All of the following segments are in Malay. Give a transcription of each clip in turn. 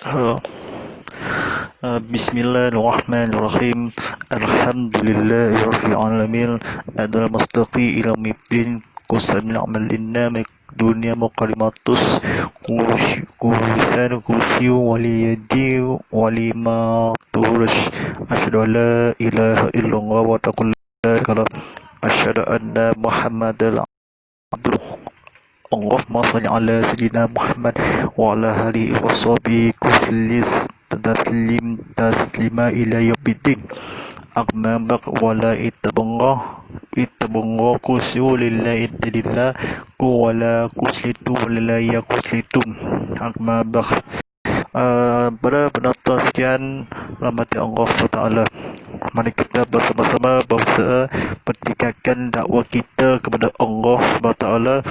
Uh, Bismillahirrahmanirrahim. Alhamdulillahirabbil alamin. Adal mustaqi ila middin. Qusam amal inna dunia muqaddimatus kulisan kusiu waliyadi walima turush asyhadu an la ilaha illallah wa taqul kalam asyhadu anna muhammadal abduh. Allahumma salli ala sayyidina Muhammad wa ala alihi wa sahbihi kullis taslima ila yaumiddin. Amma baq wala itabunga kusu lillahi tadillah ku wala kuslitu wala yakuslitum. Amma baq. Para penonton sekian, rahmati Allah SWT. Mari kita bersama-sama berusaha meningkatkan dakwah kita kepada Allah SWT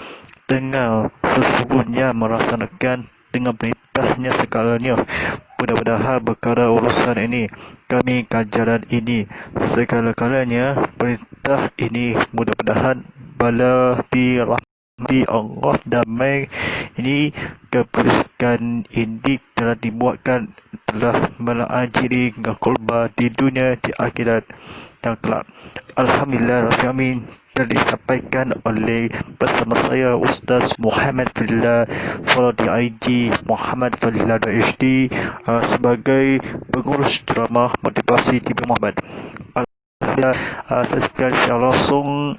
dengan sesungguhnya melaksanakan dengan perintahnya segalanya. Mudah-mudahan perkara urusan ini, kami kajaran ini, segala-galanya perintah ini mudah-mudahan bala dirahmati Allah, damai ini keputusan ini telah dibuatkan, telah melajari qalba di dunia, di akhirat dan kelak. Alhamdulillah Rabbil Alamin. Dan disampaikan oleh bersama saya Ustaz Muhammad Fadillah di IG Muhammad Fadillah HD sebagai pengurus drama motivasi TV Muhammad. Alhamdulillah, secara langsung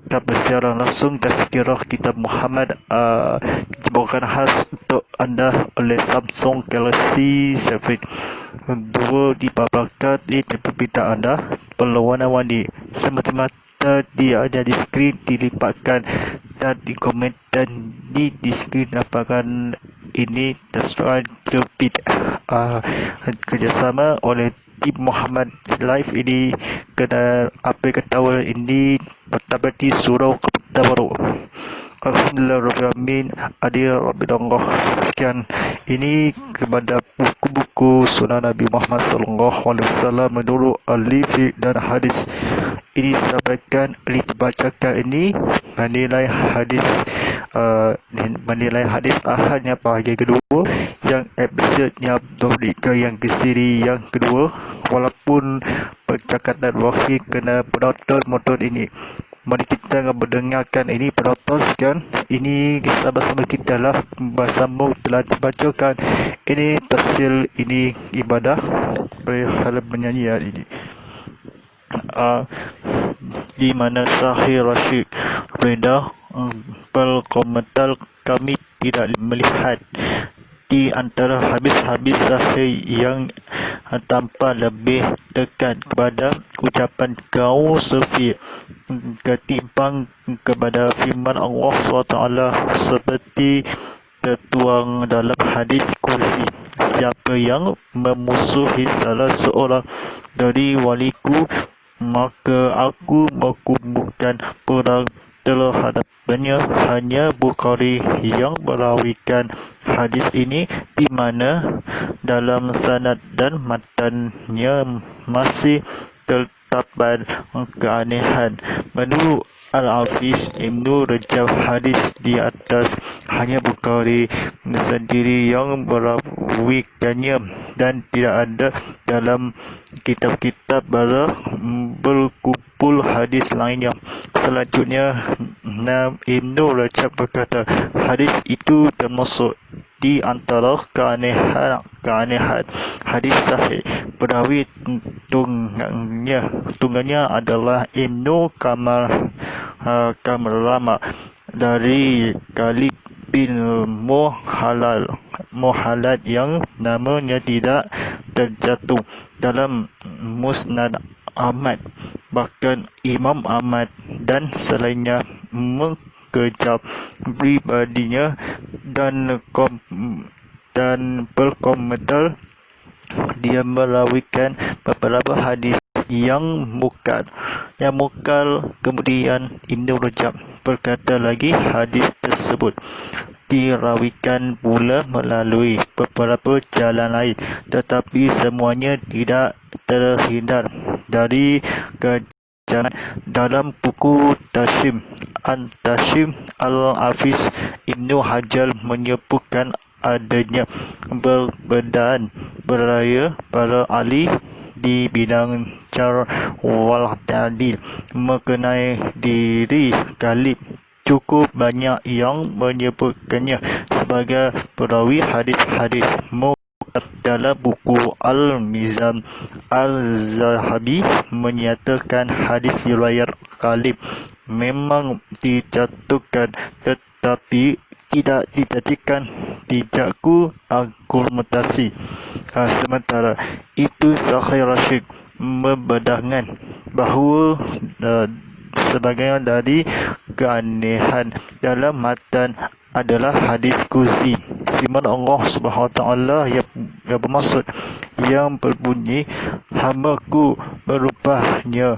kita bersiaran langsung tazkirah kitab Muhammad dibawakan khas untuk anda oleh Samsung Galaxy 7 2 dipaparkan di tempat anda berwarna-warni semata-mata. Dia ada di skrin dilipatkan dan di komen dan di skrin lapangan ini tersurat terbit kerjasama oleh tim Muhammad Live ini kena apa ketawa ini bertabati surau Kota Baru. Alhamdulillah Rabbil Alamin. Adil Rabbil Allah. Sekian ini kepada buku-buku sunnah Nabi Muhammad SAW menurut alif dan hadis. Ini disampaikan, dibacakan ini menilai hadis ahadnya bahagian kedua, yang episodenya ke yang kesiri yang kedua. Walaupun percakapan wahid kena penonton ini, mari kita mendengarkan ini penonton sekian. Ini kisah bersama kita lah, bersama telah dibacakan ini tafsir ini ibadah perihal penyanyian ini di mana Syahir Rashid Reda berkomentar, kami tidak melihat di antara habis-habis Syahir yang tanpa lebih dekat kepada ucapan kau Sufi ketimbang kepada firman Allah SWT seperti tertuang dalam hadis kursi. Siapa yang memusuhi salah seorang dari waliku, maka aku mengkumpulkan perang terhadapnya. Hanya Bukhari yang merawikan hadis ini, di mana dalam sanad dan matannya masih terdapat keanehan. Menurut Al-Hafiz Ibnu Rajab, hadis di atas hanya Bukhari sendiri yang merawikannya dan tidak ada dalam kitab-kitab berkumpul hadis lainnya. Selanjutnya Ibnu Rajab berkata, hadis itu termasuk di antara keanehan hadis sahih. Perawi tunggannya adalah Ibnu Kamrama dari Khalid bin Muhallad yang namanya tidak terjatuh dalam Musnad Ahmad. Bahkan Imam Ahmad dan selainnya mengejap pribadinya dan berkomentar, dia merawikan beberapa hadis yang mukal. Kemudian Ibnu Rajab berkata lagi, hadis tersebut dirawikan pula melalui beberapa jalan lain, tetapi semuanya tidak terhindar dari kejangan. Dalam buku Tashim Al-Hafiz Ibnu Hajar menyebutkan adanya perbedaan beraya para ahli di bidang jar wal ta'dil mengenai diri Ghalib. Cukup banyak yang menyebutkannya sebagai perawi hadis-hadis. Dalam buku Al-Mizan, Al-Zahabi menyatakan hadis riwayat Ghalib memang dijatuhkan, tetapi tidak dijadikan dijakku argumentasi. Sementara itu, Sahih Rashid membedahkan bahawa sebagian dari keanehan dalam matan adalah hadis kursi, firman Allah Subhanahu Wa Taala yang bermaksud, yang berbunyi, hamba-Ku berupanya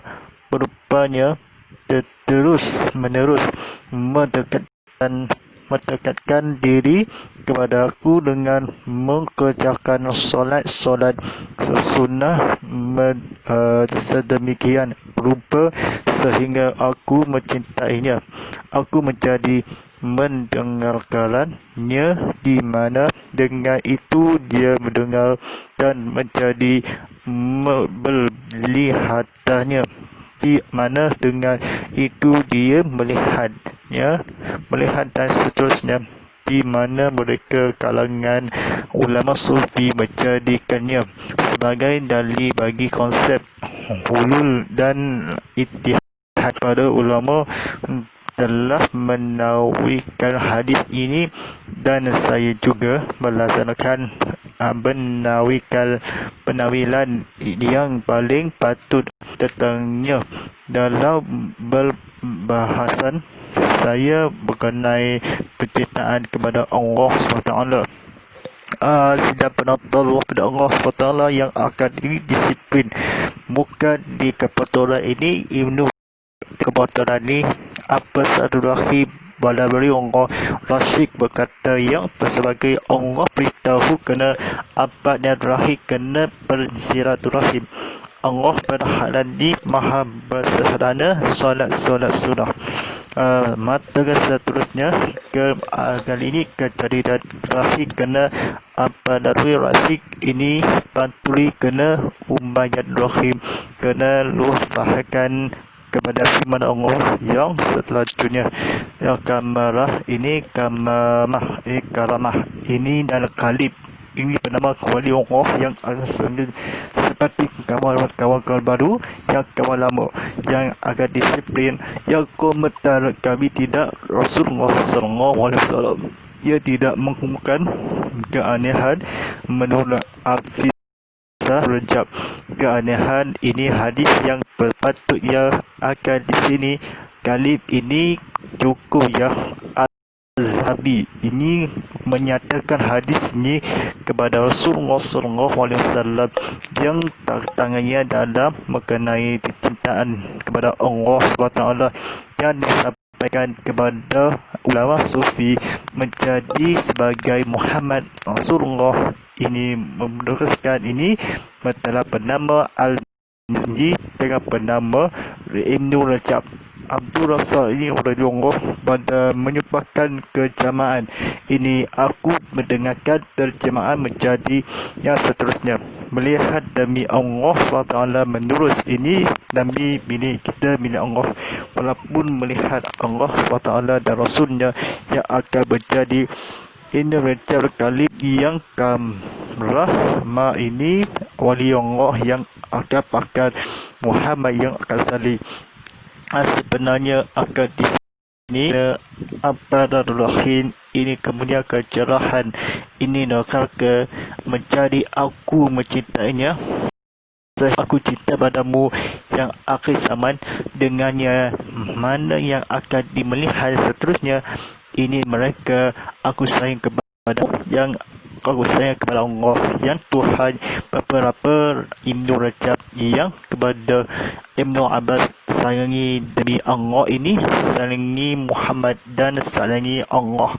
terus menerus mendekatkan diri kepada Aku dengan mengerjakan solat sesunnah sedemikian rupa sehingga Aku mencintainya. Aku menjadi mendengarkannya, di mana dengan itu dia mendengar, dan menjadi melihatnya, di mana dengan itu dia melihat, dan seterusnya, di mana mereka kalangan ulama sufi menjadikannya sebagai dalil bagi konsep hulul dan ittihad. Pada ulama telah menawikan hadis ini, dan saya juga melaksanakan penawilan yang paling patut tentangnya dalam berbahasan saya mengenai penciptaan kepada Allah SWT. Sidang penonton kepada Allah SWT yang akan disiplin bukan di kepaturan ini. Ibnu kepaturan ini apa satu rahim Balabari Allah Rasyid berkata yang sebagai Allah beritahu kena apa dan rahim kena bersiraturahim. Allah berhalan di maha bersederhana solat sunnah. Mata seterusnya kali ini kejadi dan rahim kena apa darwi rasyid ini pantuli kena umayyad rahim kena luh bahkan kepada firman Allah yang selanjutnya, yang kamarah ini karamah ini dan Ghalib ini bernama wali Allah yang seperti kawan-kawan baru yang kawan lama yang agak disiplin, yang komentar kami tidak Rasulullah SAW. Ia tidak mengumumkan keanehan menolak Rejab. Keanehan ini hadis yang berpatutnya akan di sini. Ghalib ini cukup ya. Al-Zahabi ini menyatakan hadis ini kepada Rasulullah SAW yang tangannya dalam mengenai kecintaan kepada Allah SWT yang disampaikan kepada ulama sufi menjadi sebagai Muhammad Rasulullah. Ini meneruskan ini telah bernama Al-Mizzi dengan bernama Ibnu Rajab. Abdul Rasul ini radhiyallahu pada menyebabkan kejamaan ini. Aku mendengarkan terjemahan menjadi yang seterusnya. Melihat demi Allah SWT menerus ini Nabi milik kita, milik Allah. Walaupun melihat Allah SWT dan Rasulnya yang akan menjadi ini Rajab Ghalib yang kamrah ini wali Allah yang akan pakai Muhammad yang akan salih. Sebenarnya akan di sini apa darulahin ini kemudian kecerahan ini neraka menjadi aku mencintainya. Aku cinta padamu yang akhir zaman dengannya mana yang akan dimelihat seterusnya. Ini mereka aku sayang kepada yang aku sayang kepada Allah yang Tuhan. Beberapa Ibnu Rajab yang kepada Ibnu Abbas sayangi demi Allah ini, sayangi Muhammad dan sayangi Allah.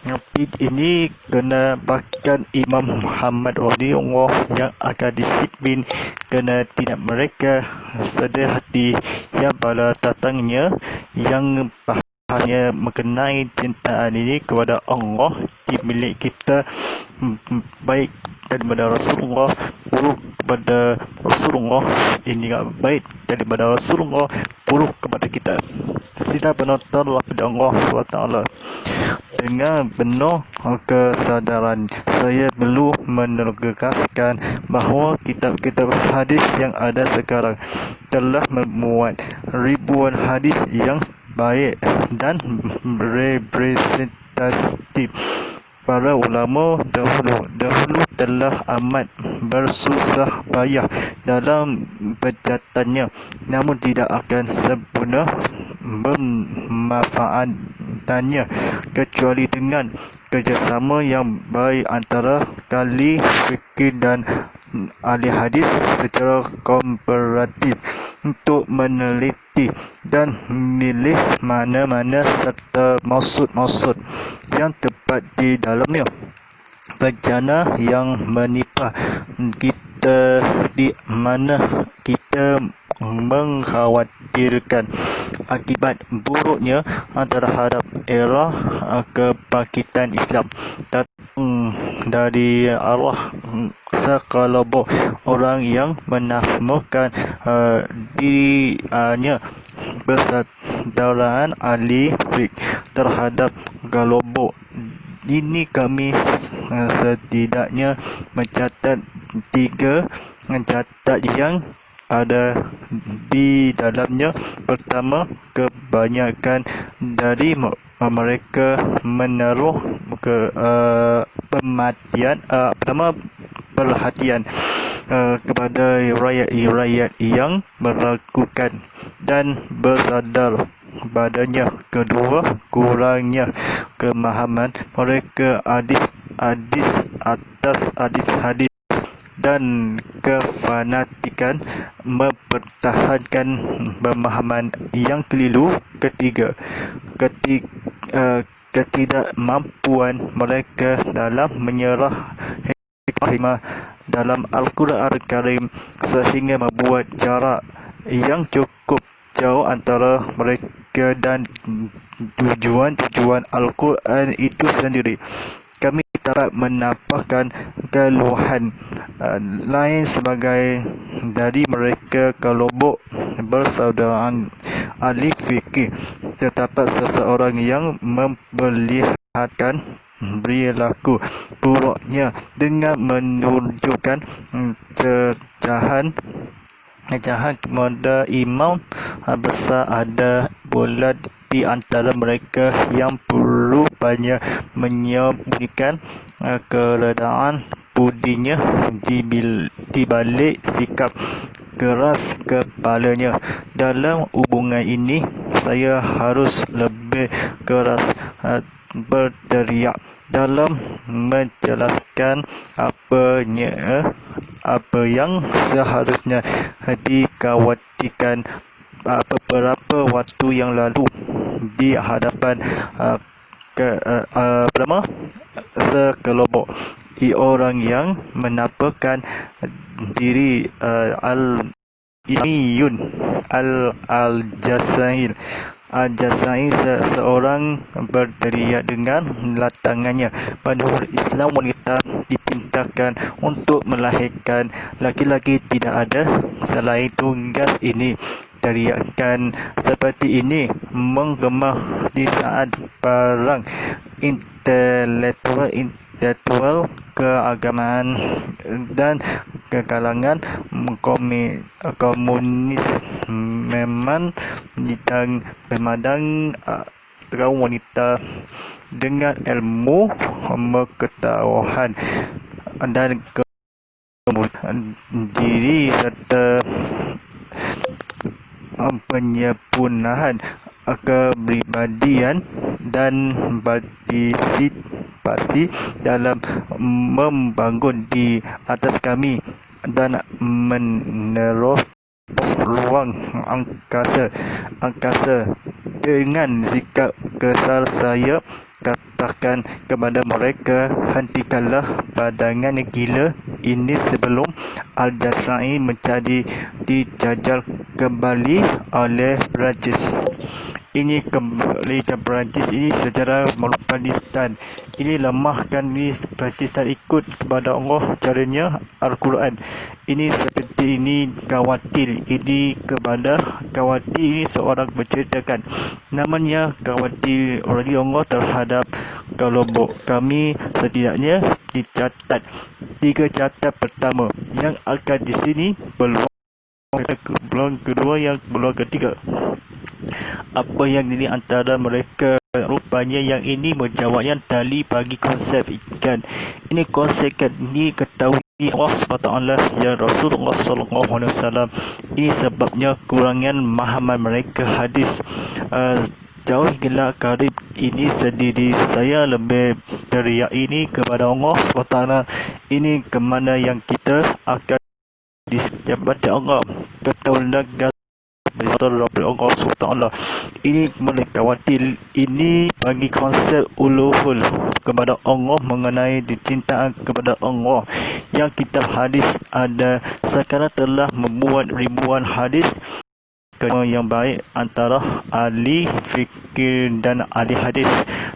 Yang ini kena bahkan Imam Muhammad radhiyallahu yang akan disiplin kerana tidak mereka sedih hati yang pada datangnya yang hanya mengenai cintaan ini kepada Allah di milik kita, baik daripada Rasulullah, buruk kepada Rasulullah, ini baik daripada Rasulullah, buruk kepada kita. Sila penontonlah pada Allah SWT. Dengan penuh kesedaran, saya perlu menegaskan bahawa kitab-kitab hadis yang ada sekarang telah memuat ribuan hadis yang baik dan representatif. Para ulama dahulu telah amat bersusah payah dalam pencatatnya, namun tidak akan sempurna memanfaatkannya kecuali dengan kerjasama yang baik antara ahli fikih dan ahli hadis secara komparatif untuk meneliti dan memilih mana-mana serta maksud-maksud yang tepat di dalamnya. Bencana yang menimpa kita di mana kita mengkhawatirkan akibat buruknya terhadap era kebangkitan Islam datang dari arwah sekelompok orang yang menamakan dirinya Persaudaraan Ahli Fiqh terhadap kelompok ini. Kami setidaknya mencatat 3 catat yang ada di dalamnya. Pertama, kebanyakan dari mereka menaruh perhatian kepada rakyat yang meragukan dan bersadar padanya. Kedua, kurangnya pemahaman mereka atas hadis dan kefanatikan mempertahankan pemahaman yang keliru. Ketiga, ketidakmampuan mereka dalam menyerah hikmah dalam Al-Quran Al-Karim sehingga membuat jarak yang cukup jauh antara mereka dan tujuan Al-Quran itu sendiri. Kami dapat menampakkan keluhan lain sebagai dari mereka kelompok Persaudaraan Ahli Fikih. Terdapat seseorang yang memperlihatkan perilaku buruknya dengan menunjukkan cacahan kepada imam besar. Ada pula di antara mereka yang rupanya menyembunyikan keredaan budinya di balik sikap keras kepalanya. Dalam hubungan ini, saya harus lebih keras berteriak dalam menjelaskan apa yang seharusnya dikhawatirkan beberapa waktu yang lalu di hadapan sekelompok orang yang menampakkan diri al-Imamiyun Al-Jazair. Seorang berteriak dengan tangannya, menurut Islam wanita ditindakan untuk melahirkan laki-laki tidak ada selain tunggal ini. Teriakan seperti ini menggema di saat perang intelektual keagamaan dan ke kalangan komunis memang memandang kaum wanita dengan ilmu pengetahuan dan kemudian diri serta penyempurnaan kepribadian dan partisipasi dalam membangun di atas kami dan menerobos ruang angkasa. Dengan sikap kesal saya katakan kepada mereka, hentikanlah pandangan gila ini sebelum Al-Jazair menjadi dijajah kembali oleh Prancis. ini kembali ke Perancis ini secara Afghanistan. Ini lemahkan ini Pakistan ikut kepada Allah caranya Al-Quran. Ini seperti ini Kawatil. Ini kepada Kawatil ini seorang menceritakan namanya Kawatil oleh Allah terhadap kelompok kami setidaknya dicatat 3 catat pertama yang akan di sini peluang kedua yang peluang ketiga. Apa yang ini antara mereka rupanya yang ini menjawabnya tali bagi konsep ikan. Ini konsep ikan ini ketahui Allah SWT yang Rasulullah SAW. Ini sebabnya kurangan pemahaman mereka hadis. Jauh gelak karib ini sendiri saya lebih teriak ini kepada Allah SWT. Ini kemana yang kita akan disebut Allah ketahuilah Allah SWT. Ini melekawatil ini bagi konsep uluhul kepada Allah mengenai dicintaan kepada Allah. Yang kitab hadis ada sekarang telah membuat ribuan hadis yang baik antara ahli fikir dan ahli hadis.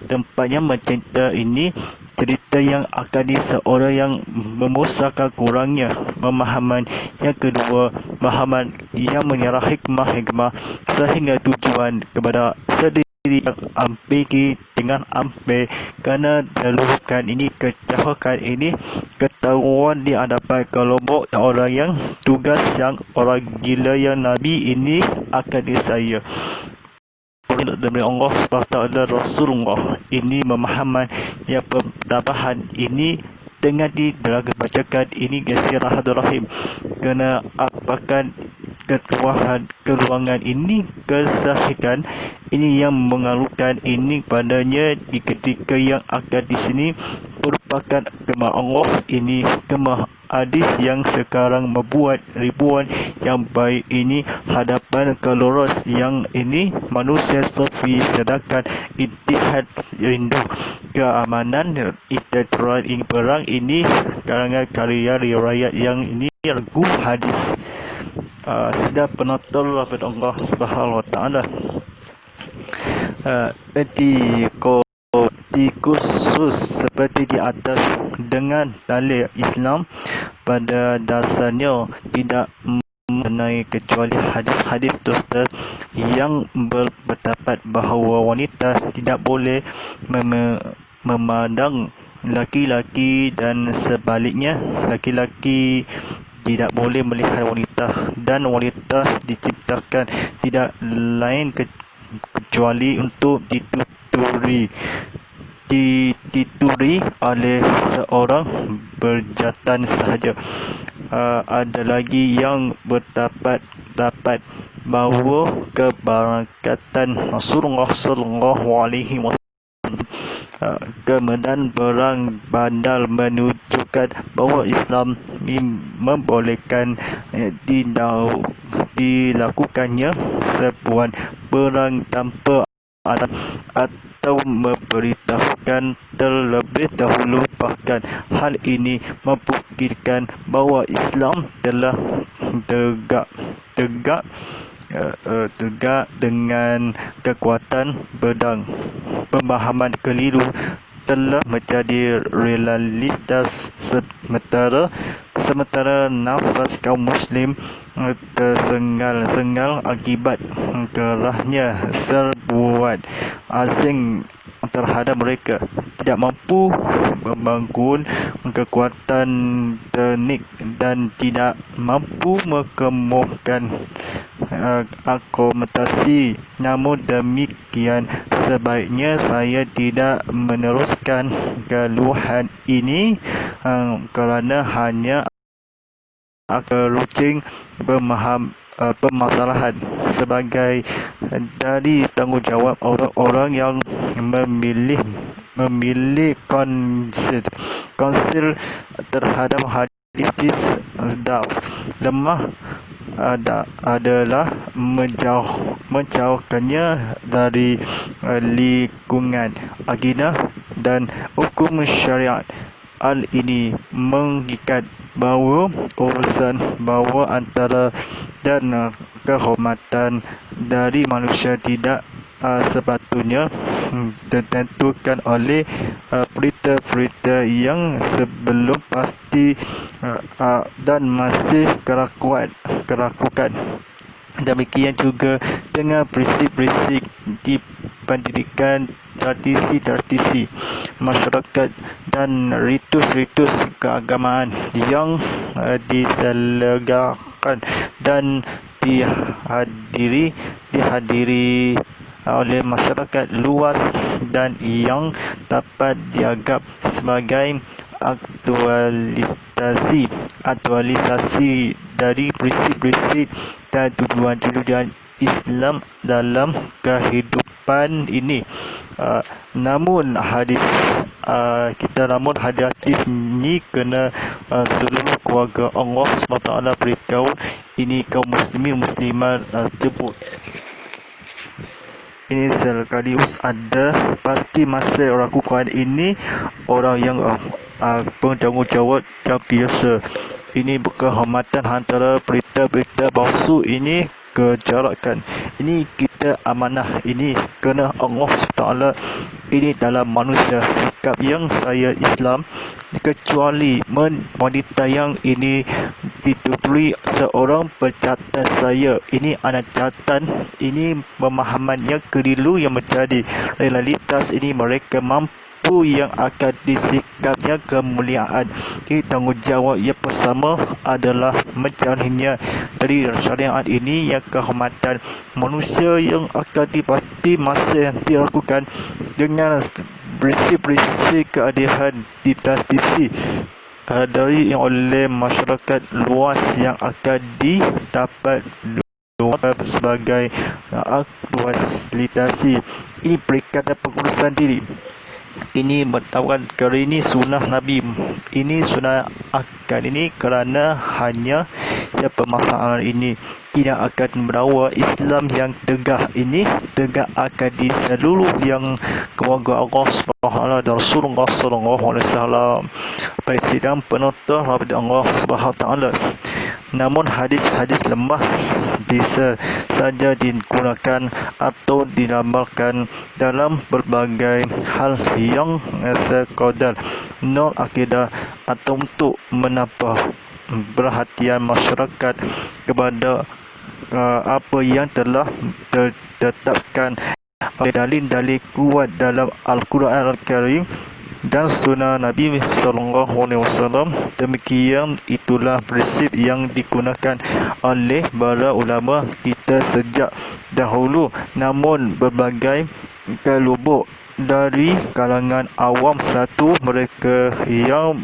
Tempatnya mencinta ini cerita yang akan di seorang yang memusahkan kurangnya pemahaman. Yang kedua, pemahaman yang menyerah hikmah sehingga tujuan kepada sendiri yang ambil dengan ambil kerana dahulukan ini kejahatan ini ketahuan di hadapan kelompok orang yang tugas yang orang gila yang Nabi ini akan disaya demi Allah SWT Rasulullah. Ini pemahaman yang pertambahan ini dengan dibacakan ini Gesirah Rahim kerana apakah keruangan ini kesahihan ini yang mengalukan ini padanya di ketika yang akan di sini merupakan kemah Allah ini kemah hadis yang sekarang membuat ribuan yang baik ini hadapan keloros yang ini manusia sofi sedangkan ittihad rindu keamanan iktidal ini perang ini karangan karya riwayat yang ini lagu hadis. Sudah penonton daripada Allah Subhanahu Wa Taala. Khusus seperti di atas dengan dalil Islam pada dasarnya tidak mengenai kecuali hadis-hadis dusta yang berpendapat bahawa wanita tidak boleh memandang laki-laki dan sebaliknya laki-laki tidak boleh melihat wanita dan wanita diciptakan tidak lain kecuali untuk dituturi oleh seorang berjantan sahaja. Ada lagi yang berdapat bahawa keberangkatan Rasulullah SAW kemudian berang bandar menunjukkan bahawa Islam membolehkan dilakukannya sebuah perang tanpa atau memberitahukan terlebih dahulu. Bahkan hal ini membuktikan bahawa Islam telah tegak dengan kekuatan pedang. Pemahaman keliru telah menjadi realitas sementara nafas kaum muslim tersengal-sengal akibat kerahnya serbuan asing terhadap mereka, tidak mampu membangun kekuatan teknik dan tidak mampu mengemukakan argumentasi. Namun demikian, sebaiknya saya tidak meneruskan keluhan ini kerana hanya akan rucing permasalahan sebagai dari tanggungjawab orang-orang yang memilih konsil terhadap hadis daf lemah adalah menjauhkannya dari lingkungan akidah dan hukum syariat. Hal ini mengikat bahawa urusan bahawa antara dan kehormatan dari manusia tidak sepatutnya ditentukan oleh berita-berita yang sebelum pasti dan masih kerakukan. Demikian juga dengan prinsip-prinsip di pendidikan, tradisi-tradisi masyarakat dan ritus-ritus keagamaan yang diselenggarakan dan dihadiri oleh masyarakat luas dan yang dapat dianggap sebagai aktualisasi dari prinsip-prinsip dan tujuan-tujuan Islam dalam kehidupan ini. Namun hadis ini kena seluruh keluarga Allah SWT beritahu ini kaum muslimin muslimat tersebut. Ini sekaligus ada pasti masa orang Quran ini orang yang bertanggungjawab yang biasa. Ini kehormatan antara berita-berita palsu ini kejarakan. Ini kita amanah. Ini kena Allah SWT. Ini dalam manusia sikap yang saya Islam kecuali wanita yang ini dituturi seorang pencatat saya. Ini anak catatan. Ini pemahaman yang keliru yang menjadi realitas ini mereka mampu yang akan disikapnya kemuliaan. Jadi tanggungjawab yang bersama adalah mencarinya dari syariat ini yang kehormatan manusia yang akan dipasti masa yang dilakukan dengan prinsip-prinsip keadilan di tradisi dari oleh masyarakat luas yang akan didapat sebagai aktualisasi. Ini perikatan pengurusan diri. Ini bertahukan kerana ini sunnah Nabi. Ini sunnah akal ini kerana hanya yang permasalahan ini tidak akan berawal Islam yang tegak ini tegak akan di seluruh yang keluarga Allah SWT dan Rasulullah SAW Presiden penuntut daripada Allah SWT. Namun hadis-hadis lemah bisa saja digunakan atau dinamalkan dalam berbagai hal yang sekadar nol akidah atau untuk menambah perhatian masyarakat kepada apa yang telah ditetapkan oleh dalil-dalil kuat dalam Al-Quran Al-Karim dan sunnah Nabi SAW. Demikian itulah prinsip yang digunakan oleh para ulama kita sejak dahulu. Namun berbagai kelubuk dari kalangan awam satu mereka yang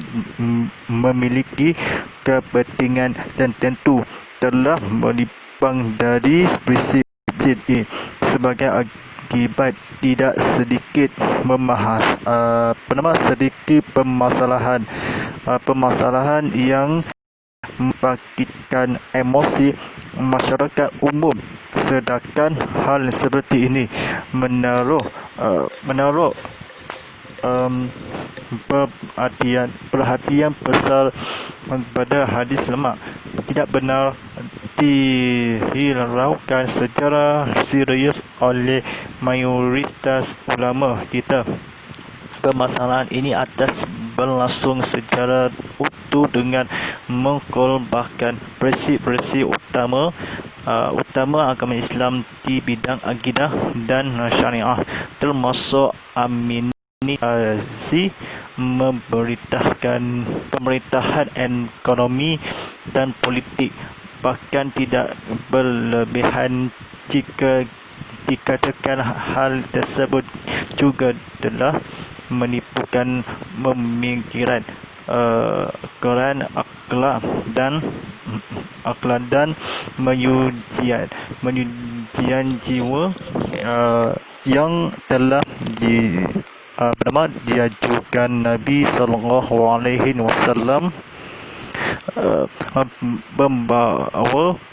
memiliki kepentingan tertentu telah menyimpang dari prinsip ini sebagai akibat tidak sedikit permasalahan yang membangkitkan emosi masyarakat umum. Sedangkan hal seperti ini menaruh perhatian besar pada hadis lemah. Tidak benar dihiraukan secara serius oleh mayoritas ulama kita. Permasalahan ini atas berlangsung secara utuh dengan mengkorbankan prinsip-prinsip utama agama Islam di bidang akidah dan syariah, termasuk pemerintahan ekonomi dan politik. Bahkan tidak berlebihan jika dikatakan hal tersebut juga telah menipukan pemikiran Quran akhlak dan menyucian jiwa yang telah diajukan Nabi SAW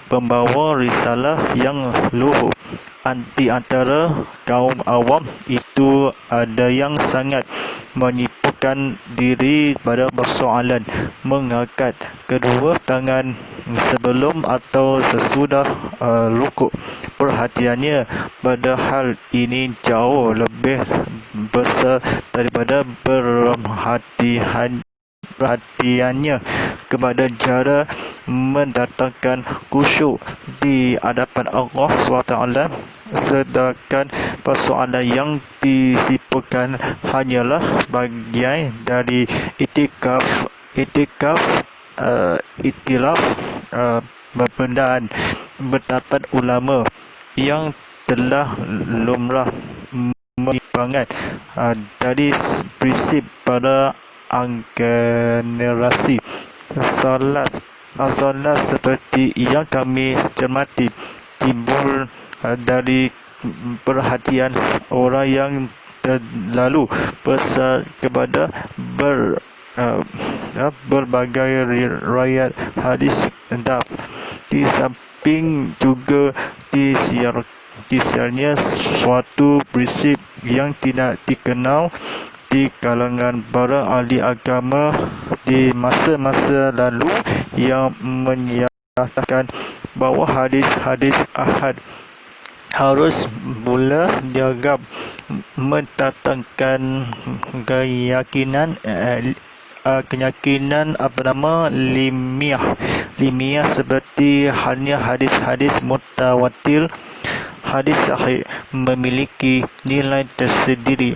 membawa risalah yang luhur. Di antara kaum awam itu ada yang sangat menipu mendekatkan diri pada persoalan, mengangkat kedua tangan sebelum atau sesudah rukuk. Perhatiannya pada hal ini jauh lebih besar daripada perhatiannya kepada cara mendatangkan khusyuk di hadapan Allah SWT, sedangkan persoalan yang disimpulkan hanyalah bagian dari iktilaf perbedaan pendapat ulama yang telah lumrah menyimpangkan dari prinsip para generasi salaf seperti yang kami cermati timbul dari perhatian orang yang terlalu besar kepada berbagai riwayat hadis daf. Di samping juga disiarnya suatu prinsip yang tidak dikenal di kalangan para ahli agama di masa-masa lalu yang menyatakan bahawa hadis-hadis ahad harus mula dianggap mendatangkan keyakinan limiah seperti halnya hadis-hadis mutawatir. Hadis sahih memiliki nilai tersendiri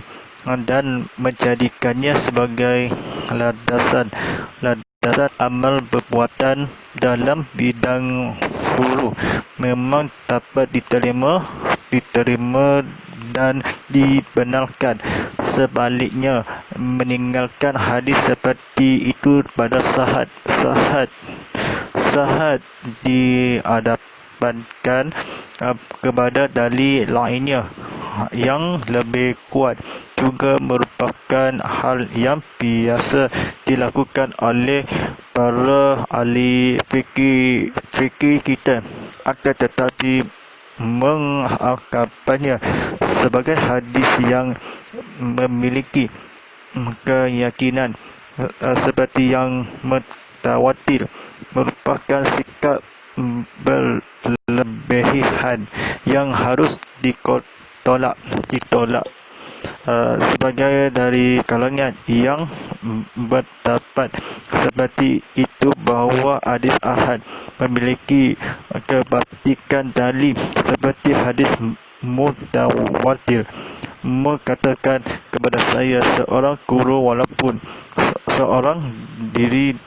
dan menjadikannya sebagai landasan amal perbuatan dalam bidang furuh memang dapat diterima dan dibenarkan. Sebaliknya, meninggalkan hadis seperti itu pada sahad dihadapkan kepada dalil lainnya yang lebih kuat juga merupakan hal yang biasa dilakukan oleh para ahli fikih kita. Akan tetapi menganggapnya sebagai hadis yang memiliki keyakinan seperti yang mutawatir merupakan sikap berlebihan yang harus ditolak sebagai dari kalangan yang berpendapat seperti itu bahawa hadis ahad memiliki kebatikan dalil seperti hadis mutawatir mengatakan kepada saya seorang guru walaupun seorang diri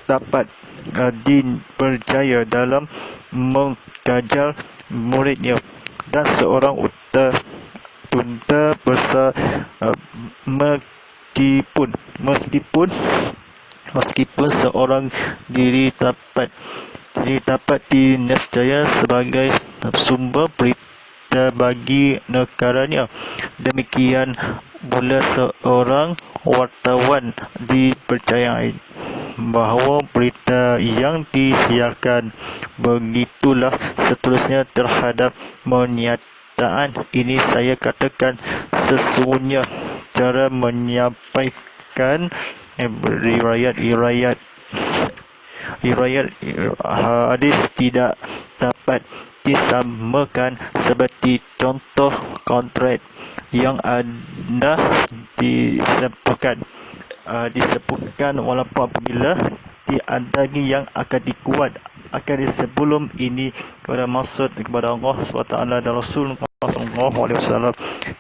dapat dipercaya dalam mengajar muridnya dan seorang unta besar meskipun seorang diri dapat diniscaya sebagai sumber berita bagi negaranya. Demikian pula seorang wartawan dipercayai bahawa berita yang disiarkan begitulah seterusnya terhadap pernyataan ini. Saya katakan sesungguhnya cara menyampaikan riwayat hadis tidak dapat disamakan seperti contoh kontrak yang anda disebutkan walaupun apabila diandagi yang akan dikuat akan sebelum ini kepada maksud kepada Allah SWT dan Rasul SAW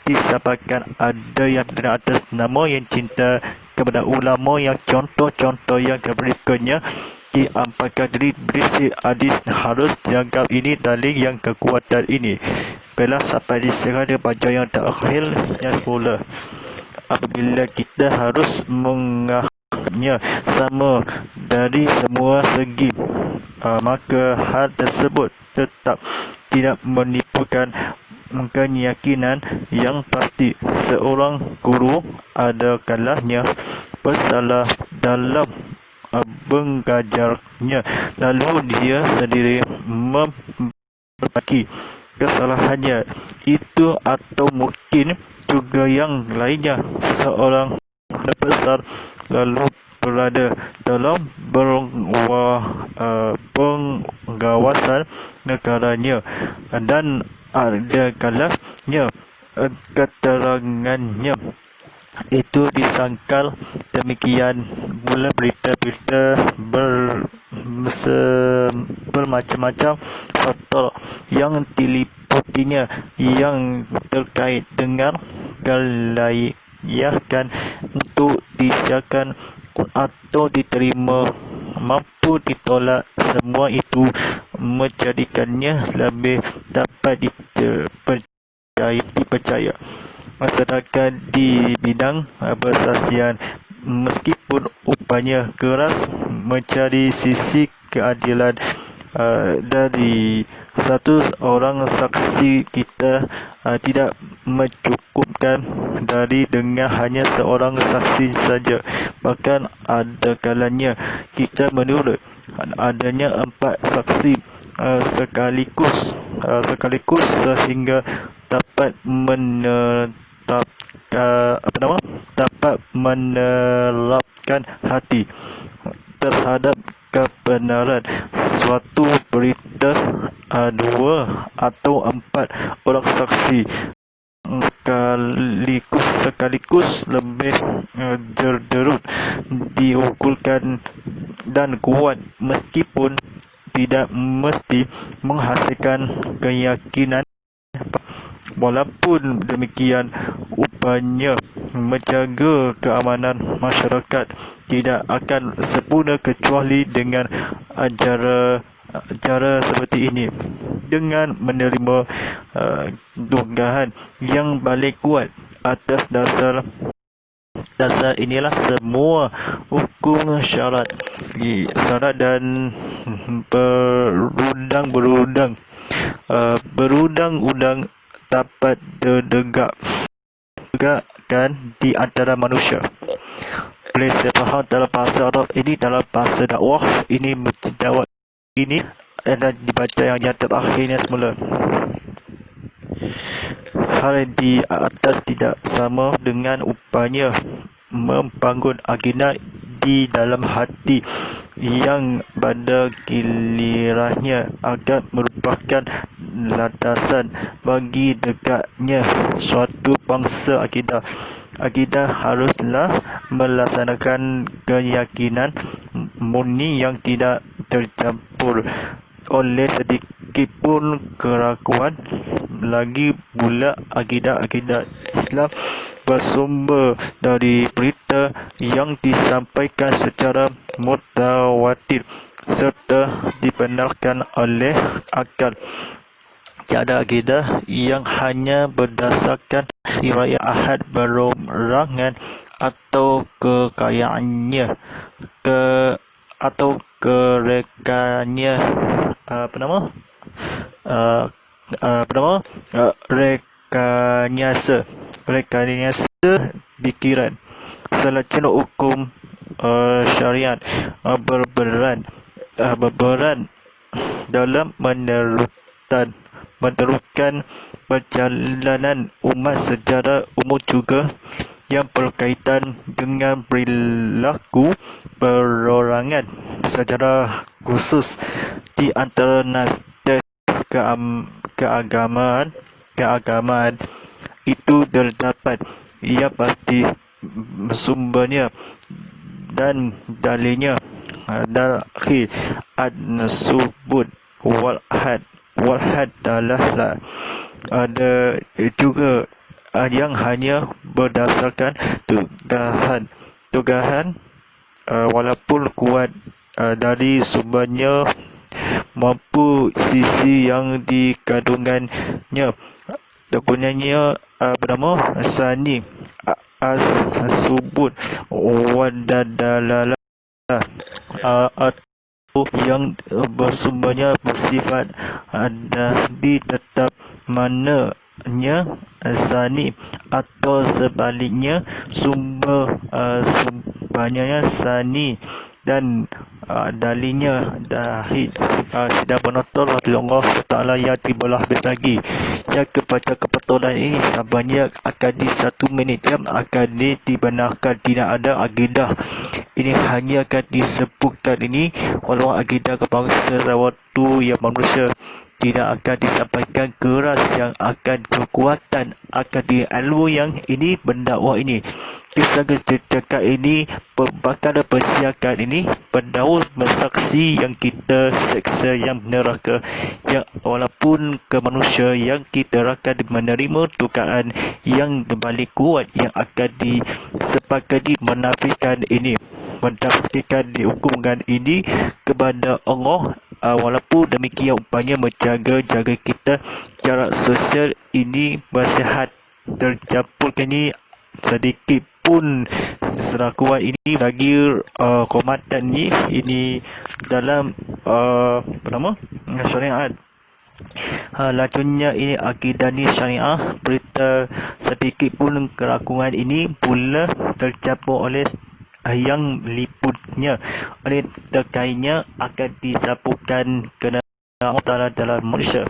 disampaikan ada yang di atas nama yang cinta kepada ulama yang contoh-contoh yang berikutnya diampaikan dari berisi hadis harus dianggap ini dalil yang kekuatan ini. Bila sampai di segala baca yang terakhir yang semula, apabila kita harus menganggapnya sama dari semua segi, maka hal tersebut tetap tidak menimbulkan keyakinan yang pasti. Seorang guru ada kalanya bersalah dalam mengajarnya, lalu dia sendiri memperbaiki kesalahannya itu, atau mungkin juga yang lainnya. Seorang besar lalu berada dalam pengawasan negaranya, dan ada kalanya keterangannya itu disangkal demikian pula berita-berita bermacam-macam faktor yang diliputinya yang terkait dengan kelayakan untuk disiarkan atau diterima mampu ditolak. Semua itu menjadikannya lebih dapat dipercaya. Sedangkan di bidang persaksian, meskipun upaya keras mencari sisi keadilan dari satu orang saksi, kita tidak mencukupkan dari dengan hanya seorang saksi saja. Bahkan ada kalanya kita menurut adanya 4 saksi sekaligus sehingga dapat menerapkan hati terhadap kebenaran suatu berita. 2 atau 4 orang saksi sekaligus lebih derut diukulkan dan kuat, meskipun tidak mesti menghasilkan keyakinan. Walaupun demikian, upaya menjaga keamanan masyarakat tidak akan sempurna kecuali dengan cara seperti ini. Dengan menerima dugaan yang paling kuat atas dasar inilah semua hukum syarat dan berundang-undang dapat ditegakkan di antara manusia. Boleh saya faham dalam bahasa Arab ini, dalam bahasa dakwah ini, menjawab ini dan dibaca yang terakhirnya semula. Hal di atas tidak sama dengan upaya membangun agenda di dalam hati yang pada gilirannya akan merupakan landasan bagi tegaknya suatu bangsa. Akidah haruslah melaksanakan keyakinan murni yang tidak tercampur oleh sedikit pun keraguan. Lagi pula akidah Islam bersumber dari berita yang disampaikan secara mutawatir serta dibenarkan oleh akal. Tiada akidah yang hanya berdasarkan riwayat ahad berorangan atau kekayaannya atau kerekannya rekayasa pikiran. Selain hukum syariat berperan dalam meneruskan perjalanan umat secara umum juga yang berkaitan dengan perilaku perorangan, secara khusus di antara nas-teks keagamaan itu terdapat. Ia pasti sumbernya dan dalilnya dari ad-subut wal-had adalah ada juga yang hanya berdasarkan tugahan walaupun kuat dari sumbernya mampu sisi yang dikandungannya. Kegunaannya sani as-subut wadadalah atau yang bersumbernya bersifat di tetap mananya zani, atau sebaliknya sumbernya sani dan dalilnya dahil sedang penonton Allah Taala yang tibalah habis lagi yang kepada kebetulan ini sahabatnya akan di 1 minit jam akan dibenarkan tidak ada agidah ini hanya akan disebutkan ini walau agidah kebangsa sewaktu yang manusia tidak akan disampaikan keras yang akan kekuatan akan di ilmu yang ini pendakwah ini kisah cakap ini bakal persiakan ini pendakwah bersaksi yang kita seksa yang neraka yang walaupun ke manusia yang kita akan menerima tukaan yang berbalik kuat yang akan disepakati menafikan ini mendaftarkan dihukumkan ini kepada Allah walaupun demikian upaya menjaga kita jarak sosial ini bersihat tercampurkan ini sedikit pun serakuan ini bagi komatan ini dalam apa nama syariat lacunnya ini akidah ni syariah berita sedikit pun keraguan ini pula tercampur oleh yang liputnya oleh terkaitnya akan disapukan kena Allah Ta'ala dalam manusia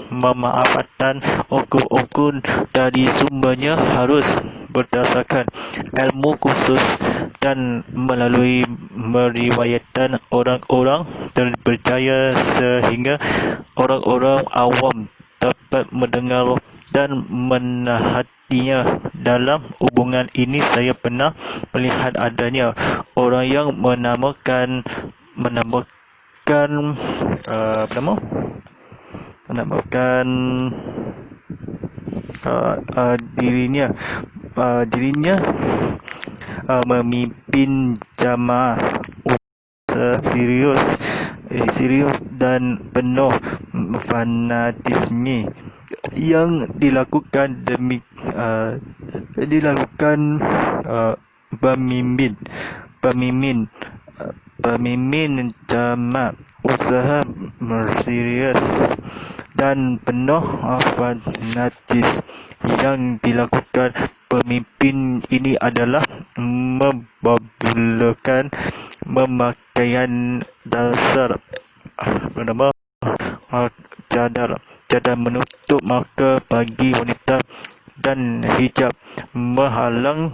memaafkan hukum-hukum dari sumbernya harus berdasarkan ilmu khusus dan melalui meriwayatkan orang-orang terpercaya sehingga orang-orang awam dapat mendengar dan menahatinya. Dalam hubungan ini saya pernah melihat adanya orang yang menamakan dirinya memimpin jamaah serius dan penuh fanatisme yang dilakukan pemimpin jamaah usaha serius dan penuh fanatis yang dilakukan pemimpin ini adalah membabulkan pemakaian dasar cadar menutup maka bagi wanita dan hijab menghalang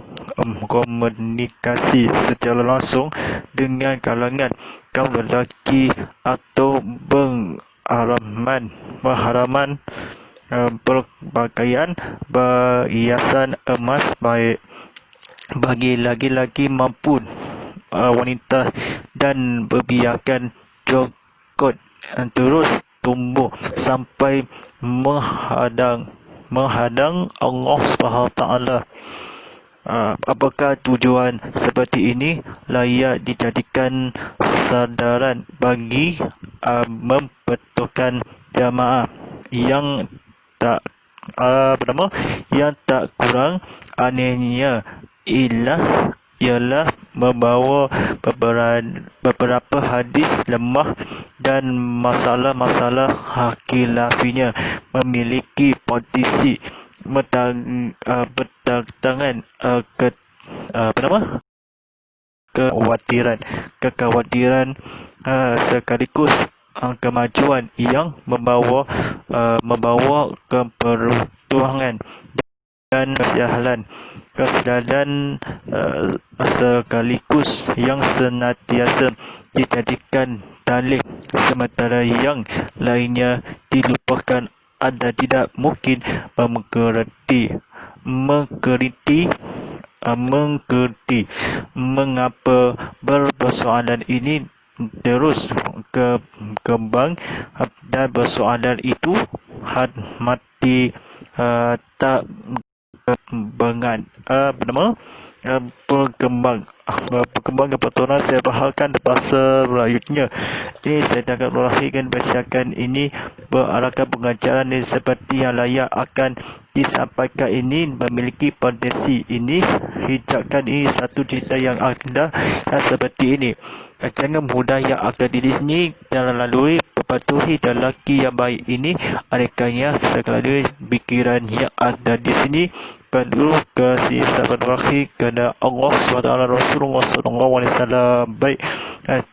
komunikasi secara langsung dengan kalangan kaum lelaki atau pengharaman berpakaian berhiasan emas baik bagi laki-laki maupun wanita dan berbiarkan jokot terus tumbuh sampai menghadang Allah SWT. Apakah tujuan seperti ini layak dijadikan sadaran bagi membetulkan jamaah yang tak kurang anehnya ialah membawa beberapa hadis lemah dan masalah-masalah khilafiyah memiliki potensi berdatangan kekhawatiran sekaligus kemajuan yang membawa kepertuhangan dan kesadaran sekaligus yang senantiasa dijadikan dalil sementara yang lainnya dilupakan. Anda tidak mungkin menggerti mengapa persoalan ini terus berkembang dan persoalan itu mati tak berkembang kebetulan saya bahagikan bahasa Melayunya ini saya akan merahikan bacakan ini berarahkan pengajaran ini seperti yang layak akan disampaikan ini memiliki potensi ini hijabkan ini satu cerita yang ada seperti ini jangan mudah yang akan diri sendiri dalam lalui patuhi dan lelaki yang baik ini adakahnya segala pikiran yang ada di sini penuh kasih sahabat berakhir kepada Allah SWT Rasulullah SAW. Baik,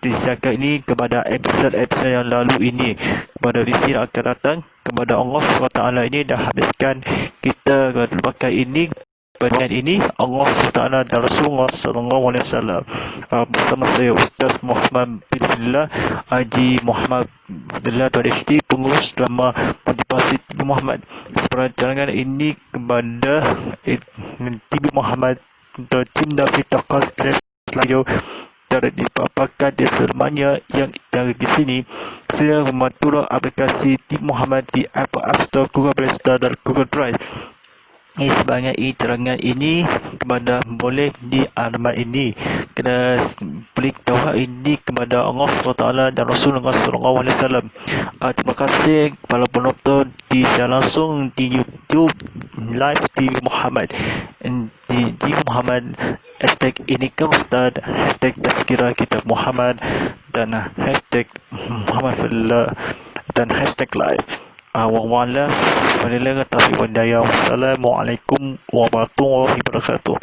disyakat ini kepada episod-episod yang lalu ini, kepada visi yang akan datang, kepada Allah SWT ini dah habiskan kita pakai ini. Bagian ini Allah SWT dan Rasulullah SAW. Bersama saya Ustaz Muhammad bin Abdullah Haji Muhammad Abdullah PhD, pengurus drama motivasi TV Muhammad. Perancangan ini kepada TV Muhammad untuk tim David Takas Radio cara dipaparkan di semuanya yang dari di sini. Saya membantu aplikasi TV Muhammad di Apple App Store, Google Play Store dan Google Drive. Sebagai terangan ini kepada boleh di alamat ini kena beritahu ini kepada Allah SWT dan Rasulullah SAW. Terima kasih kepada penonton di secara langsung di YouTube Live TV Muhammad, di Muhammad, hashtag inikah Ustaz, hashtag tazkirah kitab Muhammad, dan hashtag Muhammad Fillah, dan hashtag live. Wassalamualaikum warahmatullahi wabarakatuh.